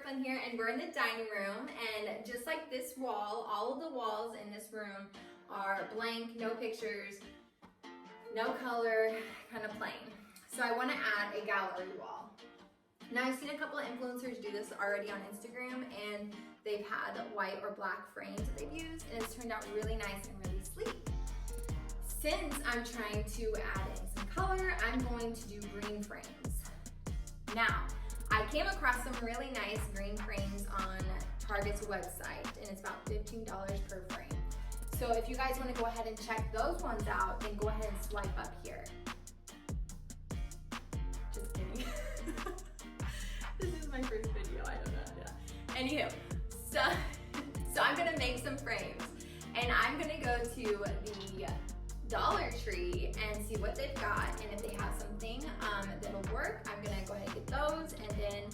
Brooklyn here, and we're in the dining room, and just like this wall, all of the walls in this room are blank, no pictures, no color, kind of plain. So I want to add a gallery wall. Now I've seen a couple of influencers do this already on Instagram, and they've had white or black frames that they've used, and it's turned out really nice and really sleek. Since I'm trying to add in some color, I'm going to do green frames. Now, I came across some really nice green frames on Target's website, and it's about $15 per frame. So if you guys want to go ahead and check those ones out, then go ahead and swipe up here. Just kidding. This is my first video, I don't know. Yeah. Anywho, so I'm gonna make some frames, and I'm gonna go to the Dollar Tree and see what they've got, and if they have something that'll work, I'm gonna go ahead and get those, and then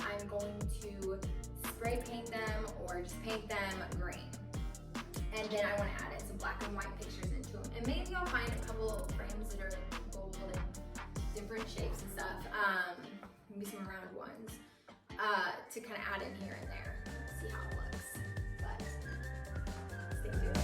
I'm going to spray paint them or just paint them green. And then I want to add in some black and white pictures into them, and maybe I'll find a couple of frames that are gold and different shapes and stuff, maybe some round ones, to kind of add in here and there, see how it looks. But stay tuned.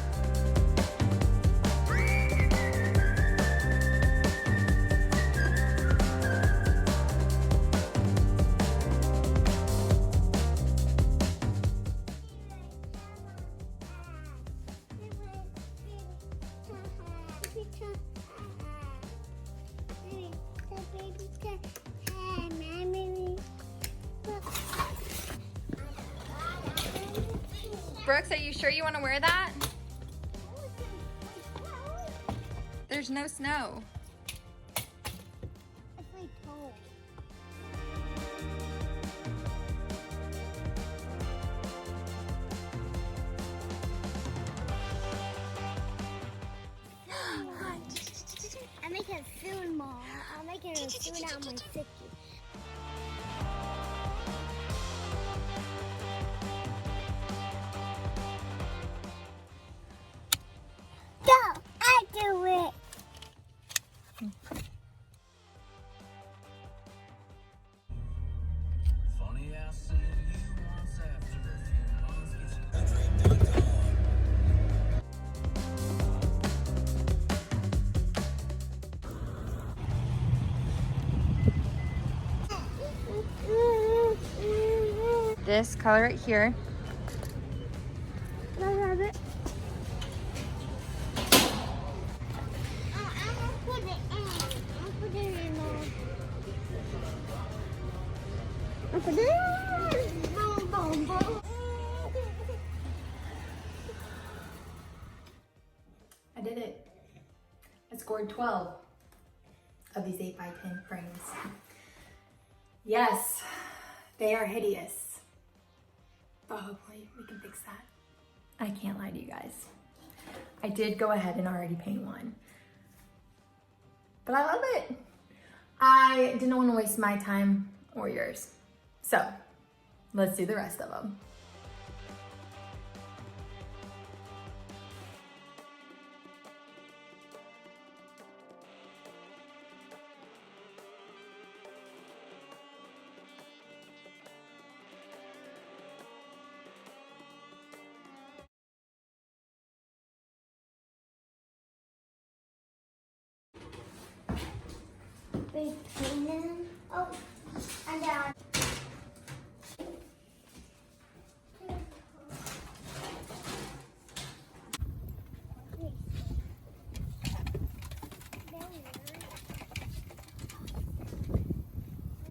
Brooks, are you sure you want to wear that? There's no snow. It's my toe. I'm making it soon, Mom. I'm making it soon out of my sticky. Go! I do it! Funny how soon you once after a few months get you This color right here. Can I have it? I'm gonna put it in. I'll put it in. I'll put it in. Boom, boom, boom. I did it. I scored 12 of these 8x10 frames. Yes, they are hideous, but hopefully we can fix that. I can't lie to you guys. I did go ahead and already paint one, but I love it. I didn't want to waste my time or yours. So let's do the rest of them. Between them. Oh, and down.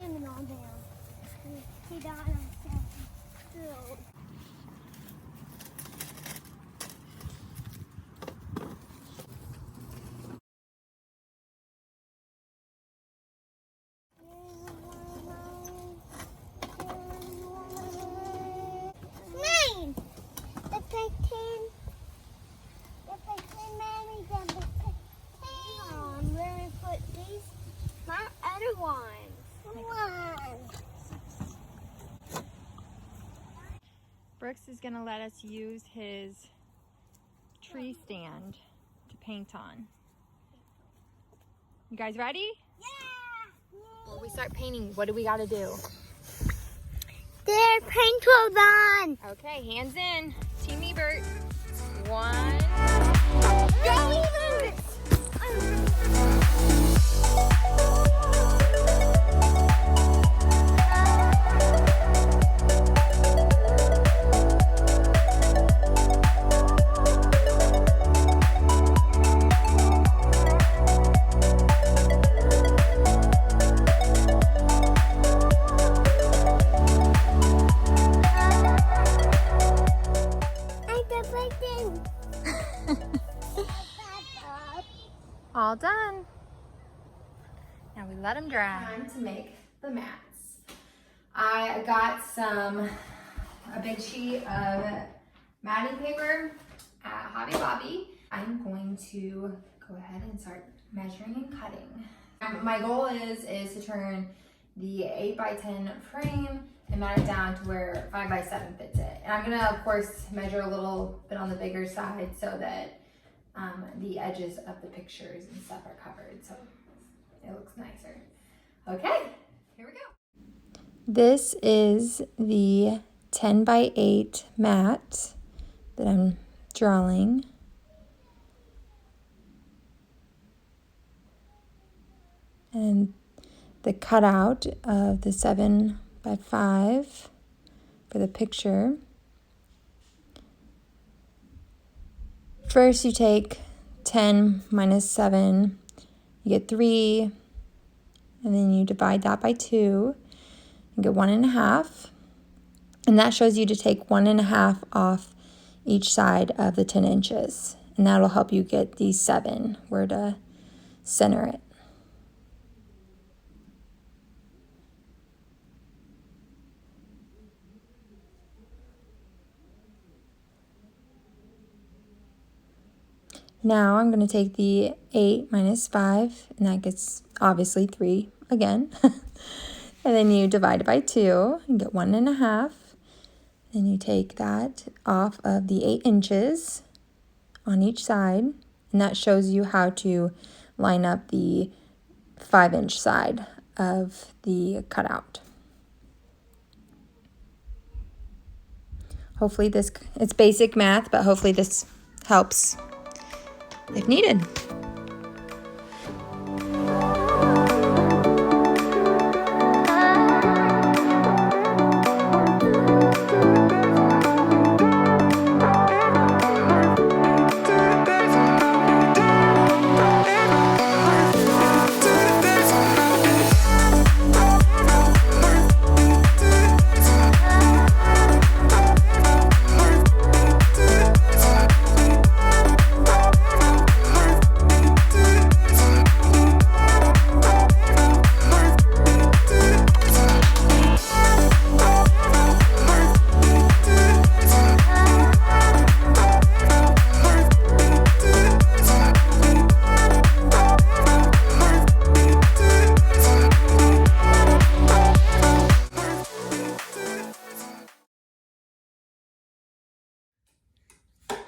And all down. He died on the Brooks is gonna let us use his tree stand to paint on. You guys ready? Yeah! Before we start painting, what do we gotta do? There, paint roll's on. Okay, hands in. Team Ebert. 1. Go, Ebert! All done. Now we let them dry. Time to make the mats. I got a big sheet of matting paper at Hobby Lobby. I'm going to go ahead and start measuring and cutting. My goal is to turn the 8x10 frame and mat it down to where 5x7 fits it. And I'm gonna, of course, measure a little bit on the bigger side so that the edges of the pictures and stuff are covered, so it looks nicer. Okay, here we go. This is the 10x8 mat that I'm drawing. And the cutout of the 7x5 for the picture. First, you take 10 minus 7, you get 3, and then you divide that by 2, and get 1.5. And that shows you to take 1.5 off each side of the 10 inches. And that'll help you get the 7, where to center it. Now I'm going to take the 8 minus 5, and that gets obviously 3 again. And then you divide it by 2 and get 1.5. Then you take that off of the 8 inches on each side, and that shows you how to line up the 5-inch side of the cutout. Hopefully it's basic math, but hopefully this helps if needed.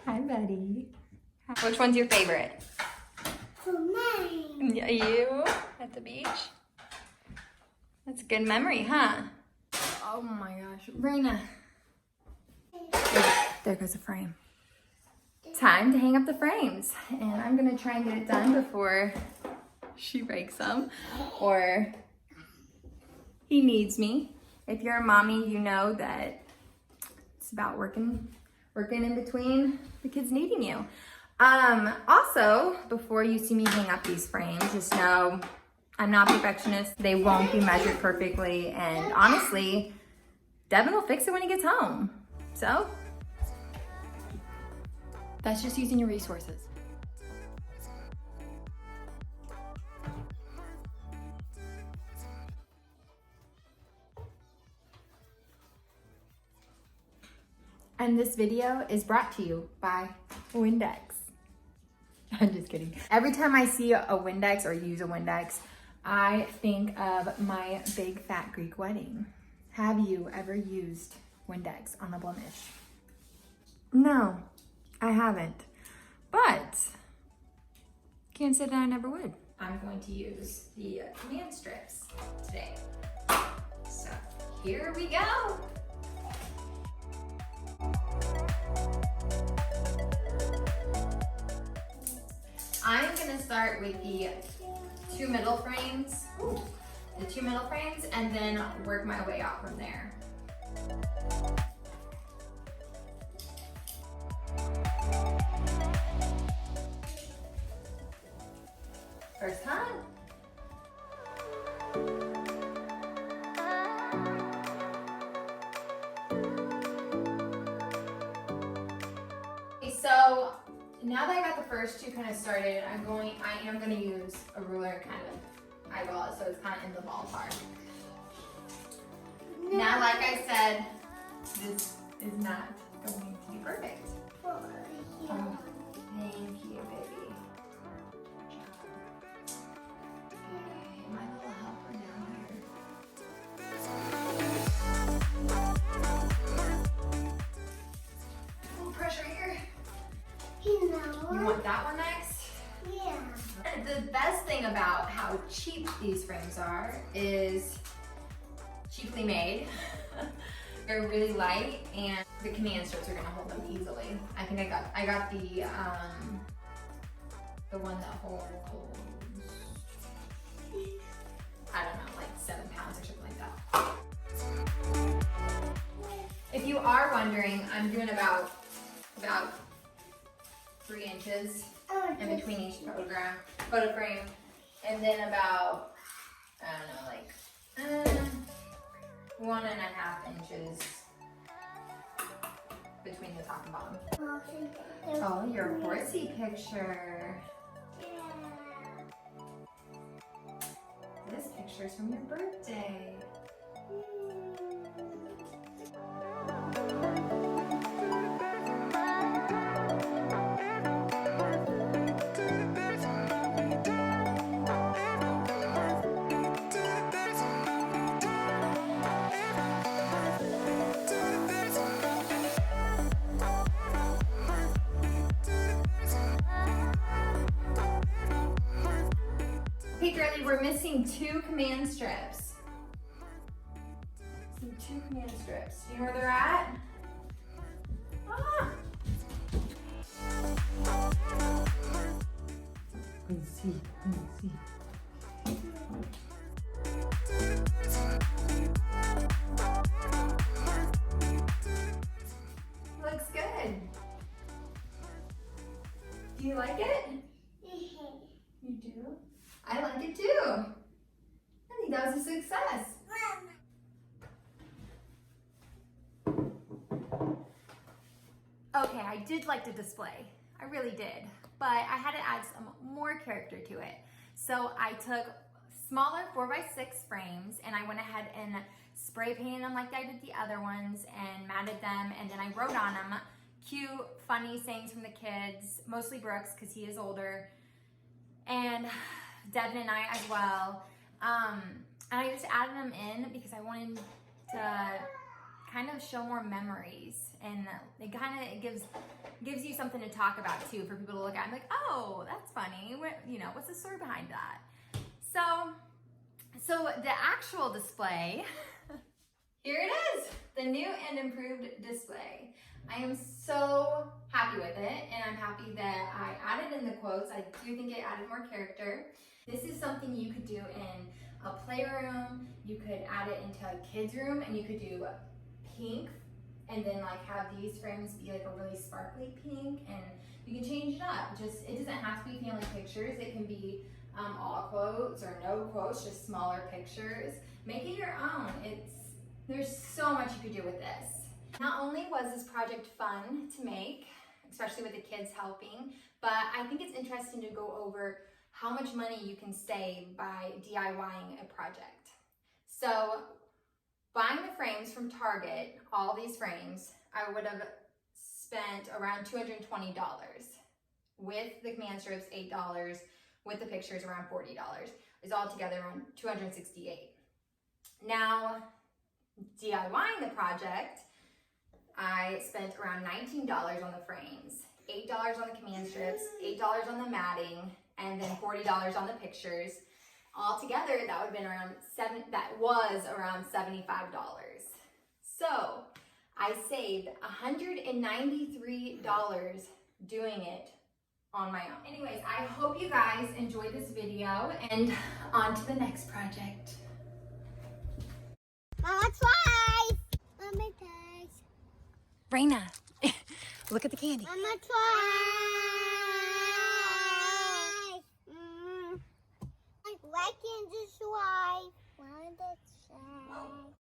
Hi, buddy. Which one's your favorite? For mine. Yeah, you at the beach? That's a good memory, huh? Oh my gosh. Raina. There goes the frame. Time to hang up the frames. And I'm going to try and get it done before she breaks them. Or he needs me. If you're a mommy, you know that it's about working in between the kids needing you. Also, before you see me hang up these frames, just know I'm not a perfectionist. They won't be measured perfectly, and honestly, Devin will fix it when he gets home. So, that's just using your resources. And this video is brought to you by Windex. I'm just kidding. Every time I see a Windex or use a Windex, I think of my big fat Greek wedding. Have you ever used Windex on a blemish? No, I haven't. But can't say that I never would. I'm going to use the command strips today. So here we go. I'm gonna start with the two middle frames. And then work my way out from there. First time. Okay, so now that I got the first two kind of started, I am gonna use a ruler kind of eyeball it so it's kind of in the ballpark. Now, like I said, this is not going to be perfect. Oh, thank you, baby. Okay, my little helper down here. A little pressure here. You want that one next? Yeah. The best thing about how cheap these frames are is cheaply made. They're really light, and the command strips are gonna hold them easily. I think I got the one that holds, I don't know, like 7 pounds or something like that. If you are wondering, I'm doing about 3 inches in between each photo frame, and then about, I don't know, like 1.5 inches between the top and bottom. Oh, your horsey picture. This picture's from your birthday. Hey girlie, we're missing 2 command strips. Do you know where they're at? Ah. Let's see. Looks good. Do you like it? You do? I like it too. I think that was a success. Okay, I did like the display. I really did. But I had to add some more character to it. So I took smaller 4x6 frames and I went ahead and spray painted them like I did the other ones and matted them, and then I wrote on them cute, funny sayings from the kids, mostly Brooks because he is older, and Devin and I as well. And I just added them in because I wanted to kind of show more memories, and it kind of gives you something to talk about too for people to look at and be like, oh, that's funny. What's the story behind that? So the actual display, here it is, the new and improved display. I am so happy with it, and I'm happy that I added in the quotes. I do think it added more character. This is something you could do in a playroom. You could add it into a kid's room, and you could do pink, and then like have these frames be like a really sparkly pink, and you can change it up. It doesn't have to be family pictures. It can be all quotes or no quotes, just smaller pictures. Make it your own. There's so much you could do with this. Not only was this project fun to make, especially with the kids helping, but I think it's interesting to go over how much money you can save by DIYing a project. So buying the frames from Target, all these frames, I would have spent around $220. With the command strips, $8. With the pictures, around $40. It's all together around $268. Now, DIYing the project, I spent around $19 on the frames, $8 on the command strips, $8 on the matting, and then $40 on the pictures. Altogether, that would have been around $75. So I saved $193 doing it on my own. Anyways, I hope you guys enjoyed this video and on to the next project. Mama tries. Mama tries. Raina, look at the candy. Mama tries. Why can't you try? Why did try?